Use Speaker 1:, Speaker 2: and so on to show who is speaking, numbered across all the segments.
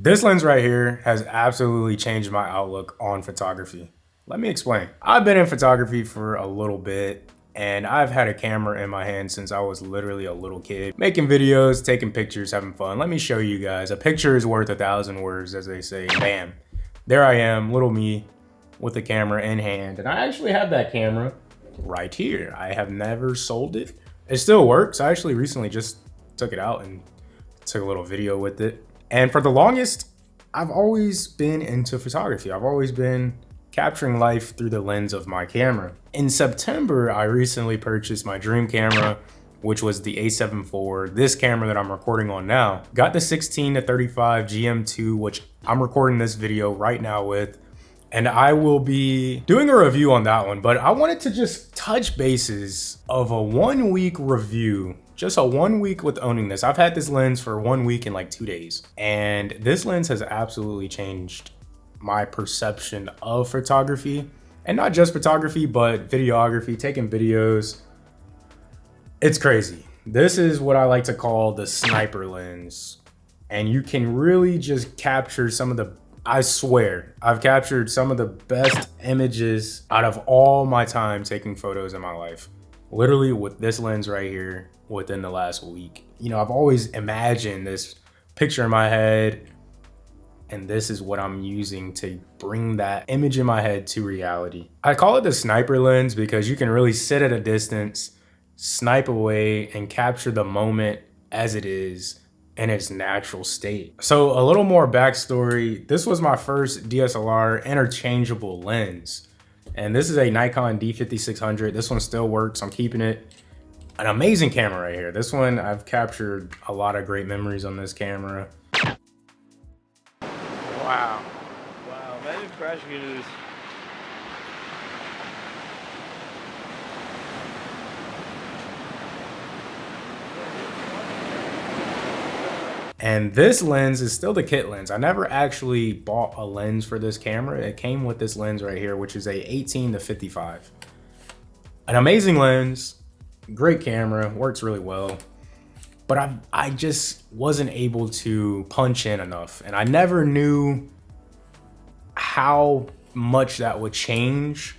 Speaker 1: This lens right here has absolutely changed my outlook on photography. Let me explain. I've been in photography for a little bit, and I've had a camera in my hand since I was literally a little kid, making videos, taking pictures, having fun. Let me show you guys. A picture is worth 1,000 words, as they say. Bam. There I am, little me, with the camera in hand. And I actually have that camera right here. I have never sold it. It still works. I actually recently just took it out and took a little video with it. And for the longest, I've always been into photography. I've always been capturing life through the lens of my camera. In September, I recently purchased my dream camera, which was the A7 IV. This camera that I'm recording on now. Got the 16-35 GM2, which I'm recording this video right now with. And I will be doing a review on that one, but I wanted to just touch bases of a 1 week review. Just a 1 week with owning this. I've had this lens for 1 week and like 2 days. And this lens has absolutely changed my perception of photography. And not just photography, but videography, taking videos. It's crazy. This is what I like to call the sniper lens. And you can really just capture some of the, I swear, I've captured some of the best images out of all my time taking photos in my life. Literally with this lens right here within the last week. You know, I've always imagined this picture in my head, and this is what I'm using to bring that image in my head to reality. I call it the sniper lens because you can really sit at a distance, snipe away, and capture the moment as it is in its natural state. So a little more backstory. This was my first DSLR interchangeable lens. And this is a Nikon D5600. This one still works. I'm keeping it. An amazing camera right here. This one, I've captured a lot of great memories on this camera.
Speaker 2: Wow. Wow, imagine crashing into this.
Speaker 1: And this lens is still the kit lens. I never actually bought a lens for this camera. It came with this lens right here, which is a 18-55. An amazing lens, great camera, works really well. But I just wasn't able to punch in enough. And I never knew how much that would change.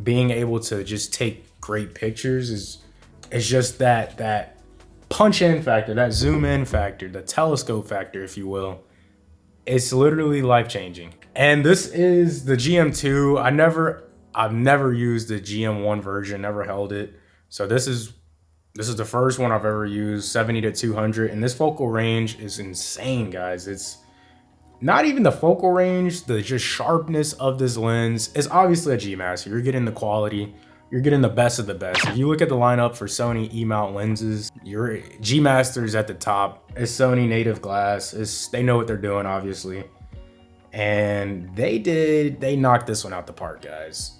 Speaker 1: Being able to just take great pictures is just that punch in factor, that zoom in factor, the telescope factor, if you will. It's literally life changing. And this is the GM2. I've never used the GM1 version, never held it. So this is the first one I've ever used, 70-200, and this focal range is insane, guys. It's not even the focal range, the just sharpness of this lens is obviously a G Master. You're getting the quality. You're getting the best of the best. If you look at the lineup for Sony E-mount lenses, your G Master's at the top. It's Sony native glass. They know what they're doing, obviously. And they knocked this one out the park, guys.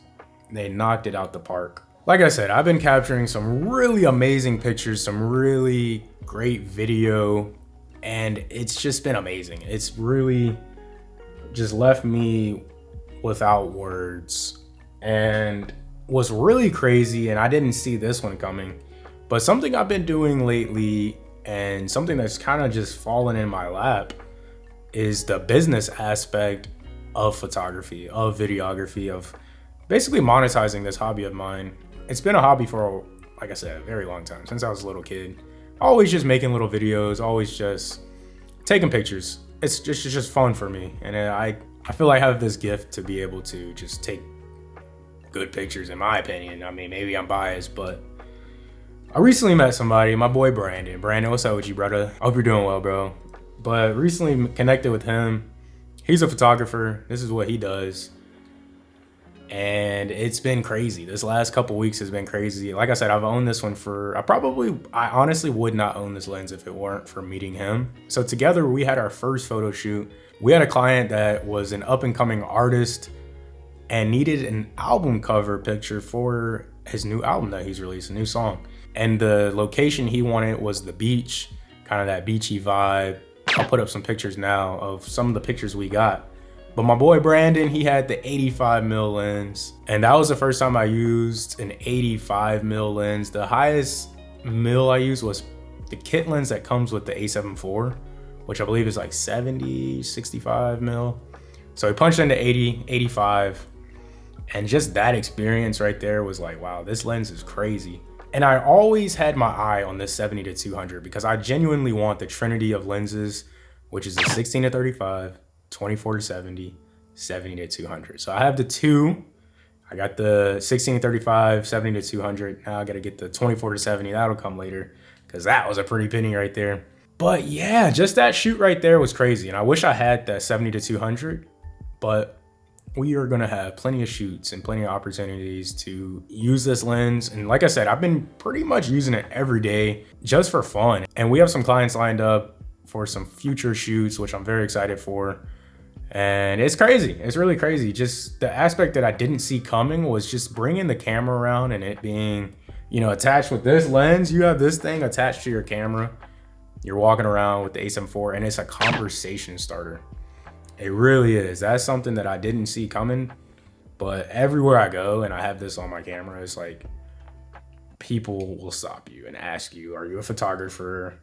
Speaker 1: They knocked it out the park. Like I said, I've been capturing some really amazing pictures, some really great video, and it's just been amazing. It's really just left me without words. And what's really crazy, and I didn't see this one coming, but something I've been doing lately and something that's kind of just fallen in my lap is the business aspect of photography, of videography, of basically monetizing this hobby of mine. It's been a hobby for, like I said, a very long time, since I was a little kid. Always just making little videos, always just taking pictures. It's just fun for me. And I feel like I have this gift to be able to just take good pictures, in my opinion. I mean, maybe I'm biased, but I recently met somebody, my boy Brandon. Brandon, what's up with you, brother? I hope you're doing well, bro. But recently connected with him. He's a photographer. This is what he does. And it's been crazy. This last couple weeks has been crazy. Like I said, I've owned this one for, I honestly would not own this lens if it weren't for meeting him. So together we had our first photo shoot. We had a client that was an up and coming artist and needed an album cover picture for his new album that he's released, a new song. And the location he wanted was the beach, kind of that beachy vibe. I'll put up some pictures now of some of the pictures we got. But my boy Brandon, he had the 85mm lens. And that was the first time I used an 85mm lens. The highest mil I used was the kit lens that comes with the A7 IV, which I believe is like 70, 65 mil. So we punched into 80, 85. And just that experience right there was like, wow, this lens is crazy. And I always had my eye on this 70-200 because I genuinely want the trinity of lenses, which is the 16-35, 24-70, 70-200. So I have the two. I got the 16-35, 70-200. Now I got to get the 24-70. That'll come later because that was a pretty penny right there. But yeah, just that shoot right there was crazy. And I wish I had that 70-200, but we are gonna have plenty of shoots and plenty of opportunities to use this lens. And like I said, I've been pretty much using it every day just for fun. And we have some clients lined up for some future shoots, which I'm very excited for. And it's crazy, it's really crazy. Just the aspect that I didn't see coming was just bringing the camera around and it being, you know, attached with this lens. You have this thing attached to your camera. You're walking around with the A7 IV and it's a conversation starter. It really is. That's something that I didn't see coming, but everywhere I go and I have this on my camera, it's like people will stop you and ask you, are you a photographer?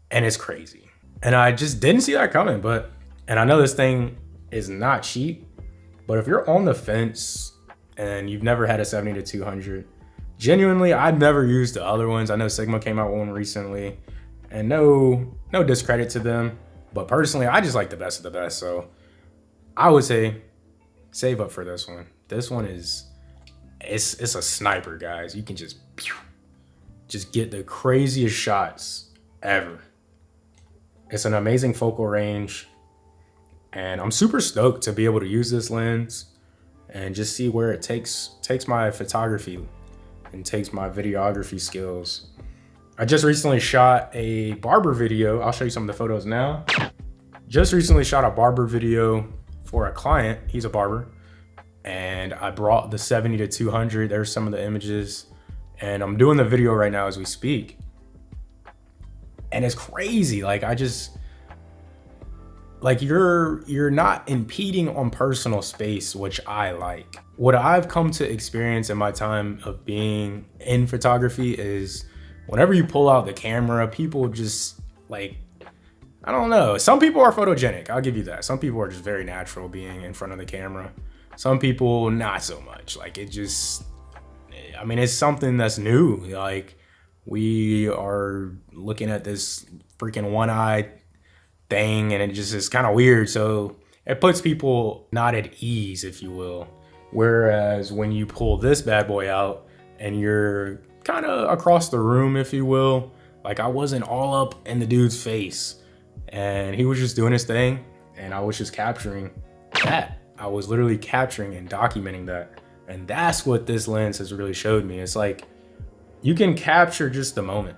Speaker 1: And it's crazy. And I just didn't see that coming, and I know this thing is not cheap, but if you're on the fence and you've never had a 70-200, genuinely, I've never used the other ones. I know Sigma came out with one recently, and no discredit to them. But personally, I just like the best of the best. So I would say save up for this one. This one it's a sniper, guys. You can just get the craziest shots ever. It's an amazing focal range. And I'm super stoked to be able to use this lens and just see where it takes my photography and takes my videography skills. I just recently shot a barber video. I'll show you some of the photos now. Just recently shot a barber video for a client. He's a barber. And I brought the 70-200. There's some of the images. And I'm doing the video right now as we speak. And it's crazy. Like you're not impeding on personal space, which I like. What I've come to experience in my time of being in photography is whenever you pull out the camera, people just like, I don't know. Some people are photogenic. I'll give you that. Some people are just very natural being in front of the camera. Some people not so much. Like it's something that's new. Like we are looking at this freaking one-eye thing and it just is kind of weird. So it puts people not at ease, if you will. Whereas when you pull this bad boy out and you're kind of across the room, if you will, like I wasn't all up in the dude's face and he was just doing his thing and I was just capturing that. I was literally capturing and documenting that. And that's what this lens has really showed me. It's like you can capture just the moment.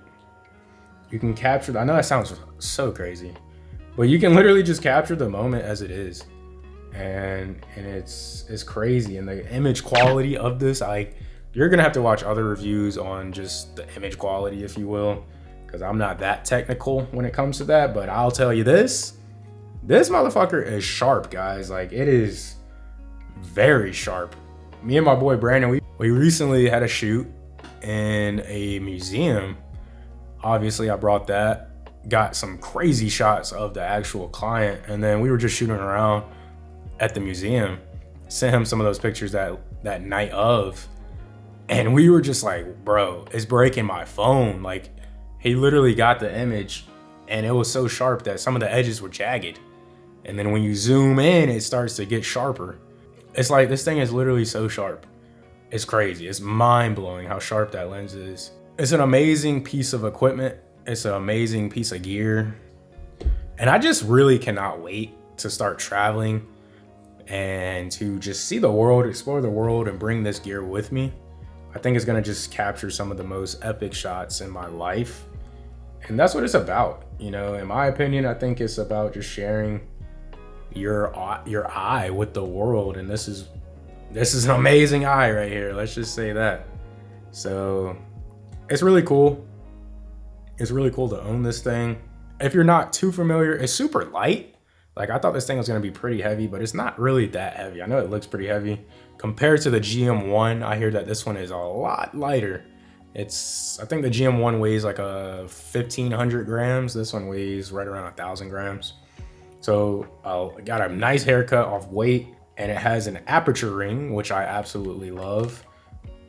Speaker 1: You can capture, I know that sounds so crazy, but you can literally just capture the moment as it is. And it's crazy. And the image quality of this, you're gonna have to watch other reviews on just the image quality, if you will, because I'm not that technical when it comes to that. But I'll tell you this motherfucker is sharp, guys. Like it is very sharp. Me and my boy Brandon, we recently had a shoot in a museum. Obviously I brought that, got some crazy shots of the actual client, and then we were just shooting around at the museum. Sent him some of those pictures that night of. And we were just like, bro, it's breaking my phone. Like he literally got the image and it was so sharp that some of the edges were jagged. And then when you zoom in, it starts to get sharper. It's like, this thing is literally so sharp. It's crazy. It's mind blowing how sharp that lens is. It's an amazing piece of equipment. It's an amazing piece of gear. And I just really cannot wait to start traveling and to just see the world, explore the world and bring this gear with me. I think it's gonna just capture some of the most epic shots in my life. And that's what it's about. You know, in my opinion, I think it's about just sharing your eye with the world. And this is an amazing eye right here. Let's just say that. So it's really cool. It's really cool to own this thing. If you're not too familiar, it's super light. Like I thought this thing was gonna be pretty heavy, but it's not really that heavy. I know it looks pretty heavy. Compared to the GM1, I hear that this one is a lot lighter. I think the GM1 weighs like 1,500 grams. This one weighs right around 1,000 grams. So I got a nice haircut off weight, and it has an aperture ring, which I absolutely love.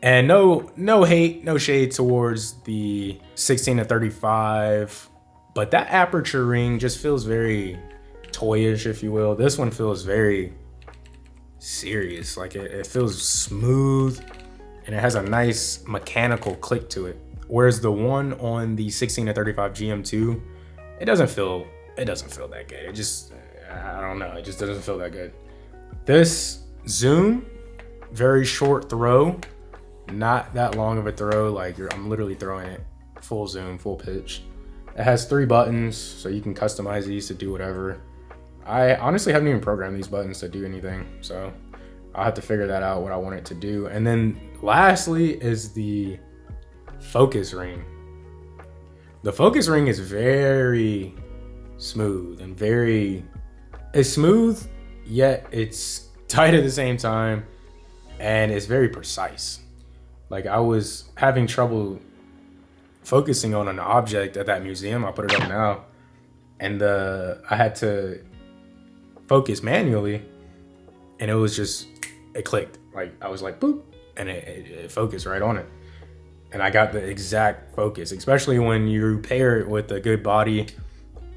Speaker 1: And no hate, no shade towards the 16-35, but that aperture ring just feels very toyish, if you will. This one feels very serious. Like it feels smooth, and it has a nice mechanical click to it. Whereas the one on the 16-35 GM2, it doesn't feel that good. It just, I don't know, it just doesn't feel that good. This zoom, very short throw, not that long of a throw. Like I'm literally throwing it full zoom, full pitch. It has 3 buttons, so you can customize these to do whatever. I honestly haven't even programmed these buttons to do anything, so I'll have to figure that out, what I want it to do. And then lastly is the focus ring. The focus ring is very smooth and it's smooth, yet it's tight at the same time, and it's very precise. Like I was having trouble focusing on an object at that museum. I'll put it up now. And I had to focus manually, and it clicked. Like I was like, boop, and it focused right on it. And I got the exact focus, especially when you pair it with a good body.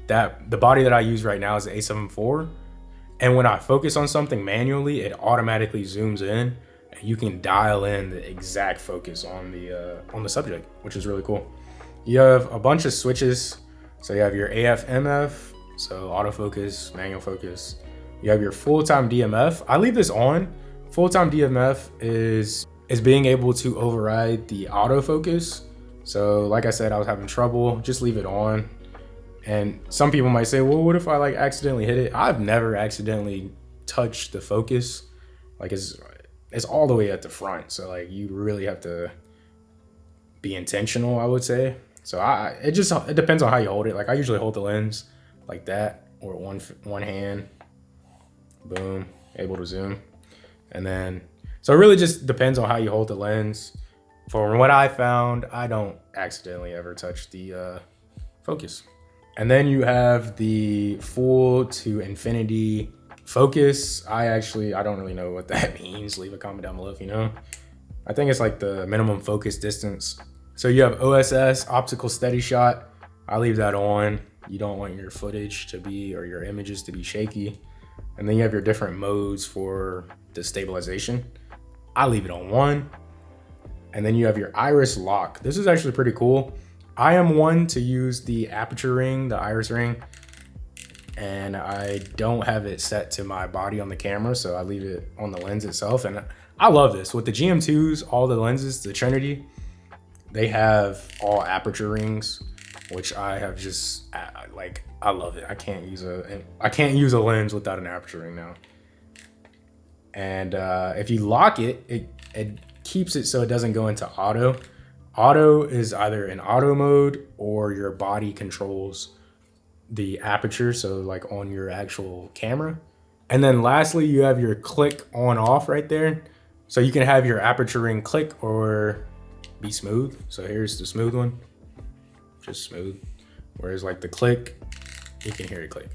Speaker 1: The body that I use right now is the A7 IV. And when I focus on something manually, it automatically zooms in, and you can dial in the exact focus on the subject, which is really cool. You have a bunch of switches. So you have your AF, MF, so autofocus, manual focus. You have your full-time DMF. I leave this on. Full-time DMF is being able to override the autofocus. So like I said, I was having trouble, just leave it on. And some people might say, well, what if I like accidentally hit it? I've never accidentally touched the focus. Like it's all the way at the front. So like you really have to be intentional, I would say. So it depends on how you hold it. Like I usually hold the lens like that, or one hand, boom, able to zoom. And then, so it really just depends on how you hold the lens. From what I found, I don't accidentally ever touch the focus. And then you have the full to infinity focus. I don't really know what that means. Leave a comment down below if you know. I think it's like the minimum focus distance. So you have OSS, optical steady shot. I leave that on. You don't want your footage to be, or your images to be shaky. And then you have your different modes for the stabilization. I leave it on 1. And then you have your iris lock. This is actually pretty cool. I am one to use the aperture ring, the iris ring, and I don't have it set to my body on the camera, so I leave it on the lens itself. And I love this. With the GM2s, all the lenses, the Trinity, they have all aperture rings, which I have just, I love it. I can't use a lens without an aperture ring now. And if you lock it, it keeps it so it doesn't go into auto. Auto is either in auto mode, or your body controls the aperture, so like on your actual camera. And then lastly, you have your click on off right there. So you can have your aperture ring click or be smooth. So here's the smooth one, just smooth. Whereas like the click, you can hear it click.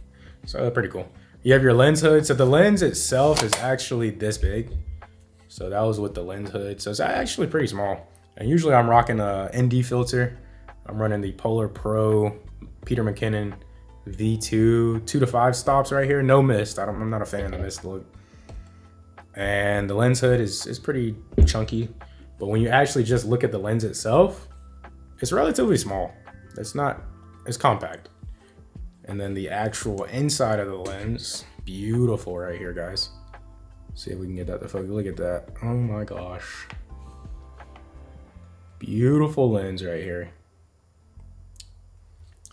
Speaker 1: So pretty cool. You have your lens hood. So the lens itself is actually this big. So that was with the lens hood. So it's actually pretty small. And usually I'm rocking a ND filter. I'm running the Polar Pro Peter McKinnon V2 2 to 5 stops right here. No mist. I'm not a fan of the mist look. And the lens hood is pretty chunky. But when you actually just look at the lens itself, it's relatively small. It's compact. And then the actual inside of the lens, beautiful right here, guys. See if we can get that to focus. Look at that. Oh my gosh. Beautiful lens right here.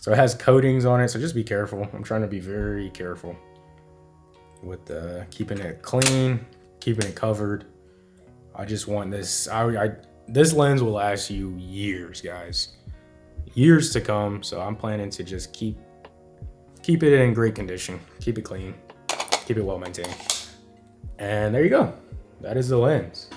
Speaker 1: So it has coatings on it, so just be careful. I'm trying to be very careful with keeping it clean, keeping it covered. I just want this. This lens will last you years, guys. Years to come. So I'm planning to just keep it in great condition, keep it clean, keep it well maintained. And there you go. That is the lens.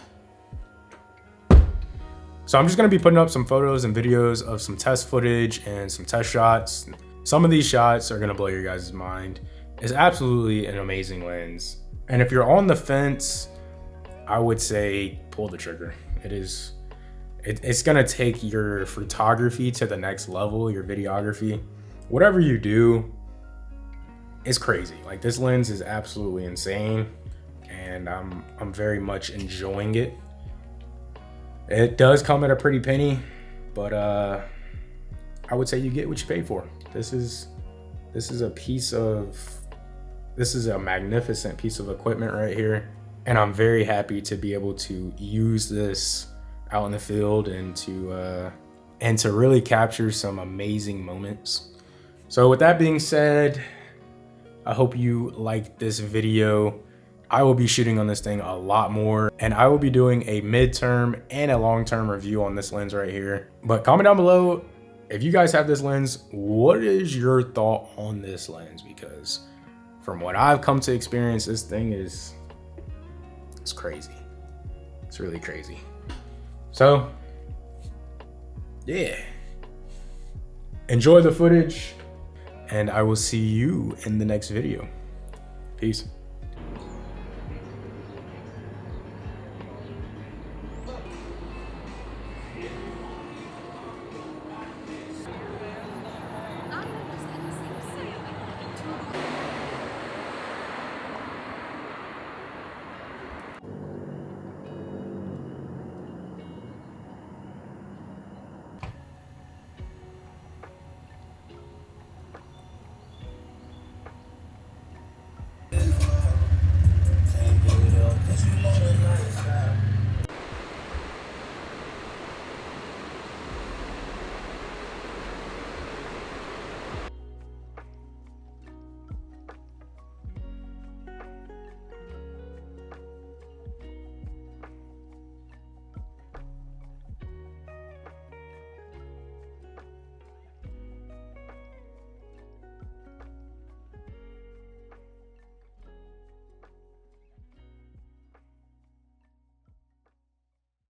Speaker 1: So I'm just gonna be putting up some photos and videos of some test footage and some test shots. Some of these shots are gonna blow your guys' mind. It's absolutely an amazing lens. And if you're on the fence, I would say pull the trigger. It's gonna take your photography to the next level, your videography. Whatever you do, it's crazy. Like, this lens is absolutely insane, and I'm very much enjoying it. It does come at a pretty penny, but I would say you get what you pay for. This is a magnificent piece of equipment right here, and I'm very happy to be able to use this out in the field and to really capture some amazing moments. So with that being said, I hope you liked this video. I will be shooting on this thing a lot more, and I will be doing a midterm and a long-term review on this lens right here. But comment down below if you guys have this lens, what is your thought on this lens? Because from what I've come to experience, this thing it's crazy. It's really crazy. So yeah, enjoy the footage, and I will see you in the next video. Peace.